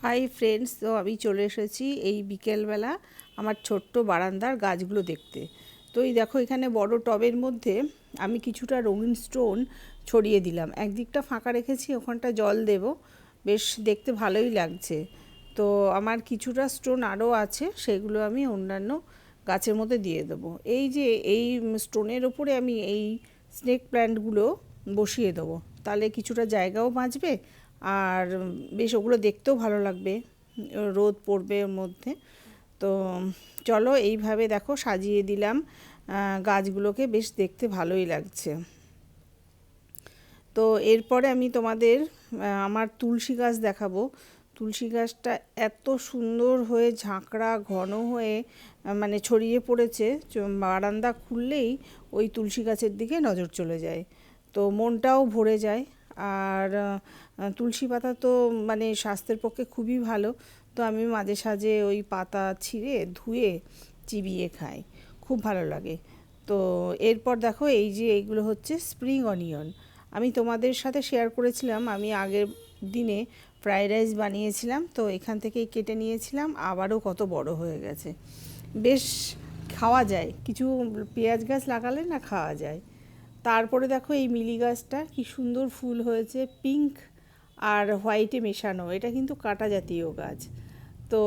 Hi friends, তো আমি চলে এসেছি এই বিকেলবেলা আমার ছোট্ট বারান্দার গাছগুলো দেখতে। তো এই দেখো, এখানে বড় টবের মধ্যে আমি কিছুটা রঙিন স্টোন ছড়িয়ে দিলাম। একদিকটা ফাঁকা রেখেছি, ওখানটা জল দেব, বেশ দেখতে ভালোই লাগছে। তো আমার কিছুটা স্টোন আরও আছে, সেগুলো আমি অন্যান্য গাছের মধ্যে দিয়ে দেবো। এই যে এই স্টোনের ওপরে আমি এই স্নেক প্ল্যান্টগুলো বসিয়ে দেবো, তাহলে কিছুটা জায়গাও বাঁচবে আর বেশ ওগুলো দেখতেও ভালো লাগবে, রোদ পড়বে ওর মধ্যে। তো চলো, এইভাবে দেখো সাজিয়ে দিলাম গাছগুলোকে, বেশ দেখতে ভালোই লাগছে। তো এরপরে আমি তোমাদের আমার তুলসী গাছ দেখাবো। তুলসী গাছটা এত সুন্দর হয়ে ঝাঁকড়া ঘন হয়ে মানে ছড়িয়ে পড়েছে, বারান্দা খুললেই ওই তুলসী গাছের দিকে নজর চলে যায়, তো মনটাও ভরে যায়। আর তুলসী পাতা তো মানে স্বাস্থ্যের পক্ষে খুবই ভালো। তো আমি মাঝে সাঝে ওই পাতা ছিঁড়ে ধুয়ে চিবিয়ে খাই, খুব ভালো লাগে। তো এরপর দেখো, এই যে এইগুলো হচ্ছে স্প্রিং অনিয়ন। আমি তোমাদের সাথে শেয়ার করেছিলাম, আমি আগের দিনে ফ্রাইড রাইস বানিয়েছিলাম, তো এখান থেকেই কেটে নিয়েছিলাম, আবারও কত বড় হয়ে গেছে। বেশ খাওয়া যায়, কিছু পেঁয়াজ গাছ লাগালে না খাওয়া যায়। তারপরে দেখো এই মিলি গাছটা কি সুন্দর ফুল হয়েছে, পিঙ্ক আর হোয়াইটে মেশানো। এটা কিন্তু কাঁটা জাতীয় গাছ। তো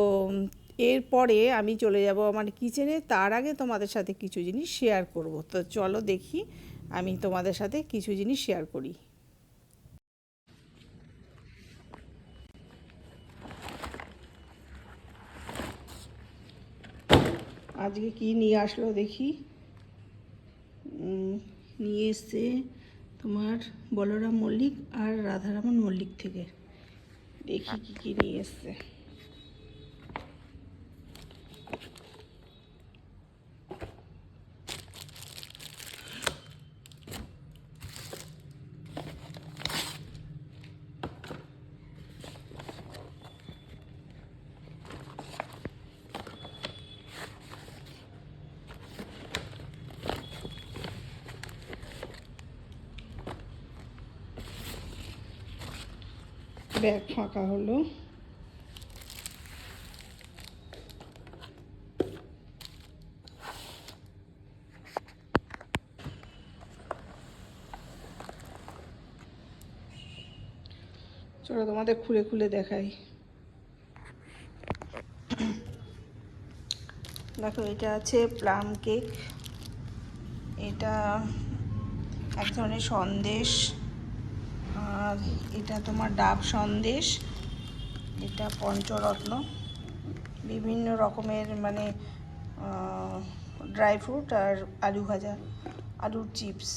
এরপরে আমি চলে যাব আমার কিচেনে, তার আগে তোমাদের সাথে কিছু জিনিস শেয়ার করব। তো চলো দেখি আমি তোমাদের সাথে কিছু জিনিস শেয়ার করি। আজকে কি নিয়ে আসলো দেখি। নিয়ে এসছে তোমার বলরাম মল্লিক আর রাধারমন মল্লিক থেকে। দেখি কি কি নিয়ে এসছে। ব্যাগ ফাঁকা হলো। চলো তোমাদের খুলে খুলে দেখাই। দেখো, এটা আছে প্লাম কেক, এটা এক ধরনের সন্দেশ, আর এটা তোমার ডাব সন্দেশ, এটা পঞ্চরত্ন, বিভিন্ন রকমের মানে ড্রাই ফ্রুট আর আলু ভাজা, আলুর চিপস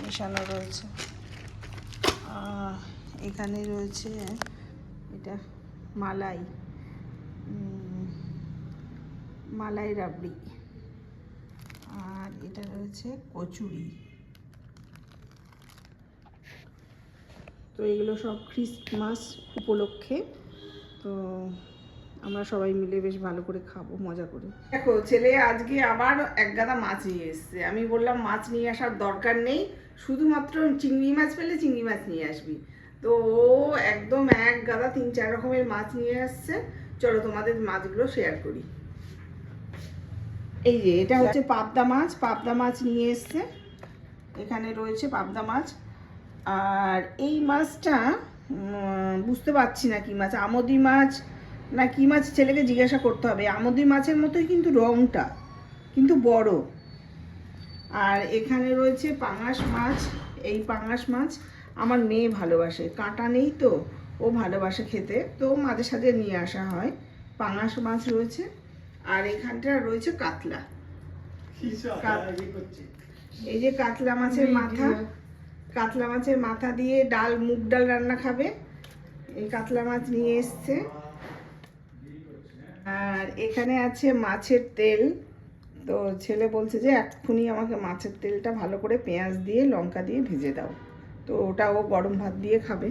মেশানো রয়েছে। এখানে রয়েছে এটা মালাই, মালাই রাবড়ি, আর এটা রয়েছে কচুরি। তো এগুলো সব ক্রিসমাস উপলক্ষে, তো আমরা সবাই মিলে বেশ ভালো করে খাবো, মজা করে। দেখো, ছেলে আজকে আবার এক গাদা মাছ নিয়ে এসছে। আমি বললাম মাছ নিয়ে আসার দরকার নেই, শুধুমাত্র চিংড়ি মাছ পেলে চিংড়ি মাছ নিয়ে আসবি। তো ও একদম এক গাদা 3-4 রকমের মাছ নিয়ে আসছে। চলো তোমাদের মাছগুলো শেয়ার করি। এই যে এটা হচ্ছে পাবদা মাছ, পাবদা মাছ নিয়ে এসছে। এখানে রয়েছে পাবদা মাছ। আর এই মাছটা বুঝতে পারছি না কি মাছ, আমোদি মাছ না কি মাছ, ছেলেকে জিজ্ঞাসা করতে হবে। আমোদি মাছের মতোই কিন্তু রংটা, কিন্তু বড়। আর এখানে রয়েছে পাঙাশ মাছ। এই পাঙাশ মাছ আমার মেয়ে ভালোবাসে, কাঁটা নেই তো ও ভালোবাসে খেতে, তো মাঝে সাঝে নিয়ে আসা হয়। পাঙাশ মাছ রয়েছে। আর এখানটা রয়েছে কাতলা। এই যে কাতলা মাছের মাথা, কাতলা মাছের মাথা দিয়ে ডাল, মুগ ডাল রান্না খাবে। এই কাতলা মাছ নিয়ে এসছে। আর এখানে আছে মাছের তেল। তো ছেলে বলছে যে এক্ষুনি আমাকে মাছের তেলটা ভালো করে পেঁয়াজ দিয়ে লঙ্কা দিয়ে ভেজে দাও, তো ওটা ও গরম ভাত দিয়ে খাবে।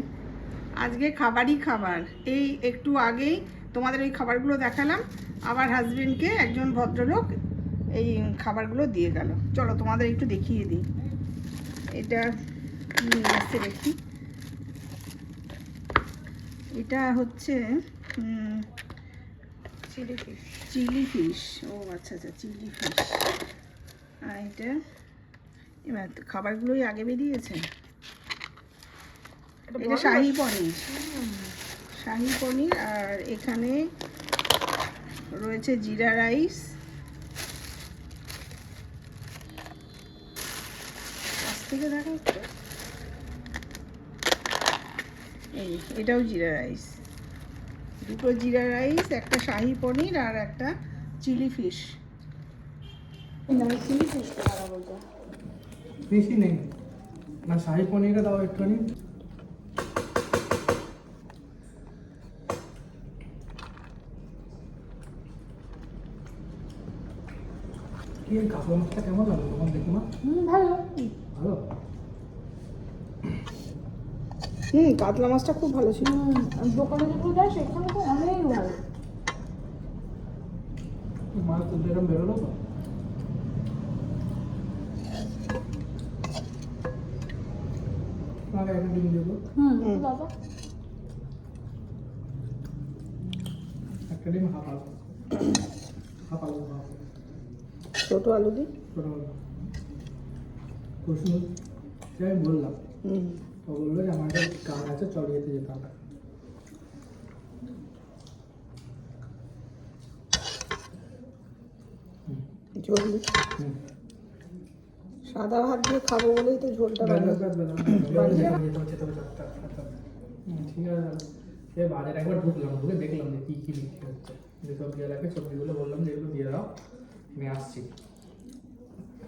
আজকে খাবারই খাবার। এই একটু আগেই তোমাদের ওই খাবারগুলো দেখালাম, আবার হাজবেন্ডকে একজন ভদ্রলোক এই খাবারগুলো দিয়ে গেল। চলো তোমাদের একটু দেখিয়ে দিই। এটা নিয়ে আসছে দেখি। এটা হচ্ছে চিলি ফিশ। Chilli fish. ও আচ্ছা আচ্ছা, চিলি ফিশ। আর এটা এবার তো খাবারগুলোই আগে বেরিয়েছে। এটা শাহি পনির, শাহি পনির। আর এখানে রয়েছে জিরা রাইস। কাছ থেকে দেখা হচ্ছে, এই এটাও জিরা রাইস। দুটো জিরা রাইস, একটা শাহি পনির আর একটা চিলি ফিশ। চিলি ফিশ খাওয়া বলতো। বেশি নেই না, শাহি পনিরটা দাও একটুখানি। কি এই কাঁচা মাছটা কেমন লাগলো তোমার দেখি মা? ভালো। ভালো। কাতলা মাছটা খুব ভালো ছিল। দোকানে যেগুলো যায় সেখানে তো অনেক ভালো। মাছ তো যেরকম বেরোলো তো। আগে একটা ডিম দেবো, বাবা একটা ডিম হাফ আলু, হাফ আলু হাফ ছোট আলু দি। ছোটো আলু রসুন। সে আমি বললাম, তো বললো যে আমার একটা কাজ আছে, চড়িয়েতে যেতে হবে। ঝোল সাদা ভাত দিয়ে খাবো বলেই তো ঝোলটা ঠিক আছে। সে বাজারে একবার ঢুকলাম, ঢুকে দেখলাম যে কী কী বিক্রি হচ্ছে, যেসব দিয়ে রাখে সবজিগুলো বললাম যে এগুলো দিয়ে দাও, আমি আসছি।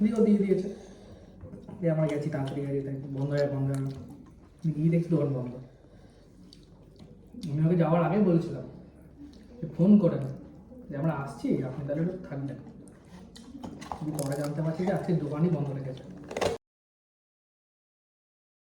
দিয়েও দিয়ে দিয়েছে। দিয়ে আমরা গেছি, তাড়াতাড়ি গেছি, তাই বন্ধ হয়ে গিয়ে দেখছি দোকান বন্ধ। আমি ওকে যাওয়ার আগে বলছিলাম যে ফোন করে না যে আমরা আসছি, আপনি তাহলে একটু থাকবেন। পরে জানতে পারছি যে আজকে দোকানই বন্ধ রেখেছে।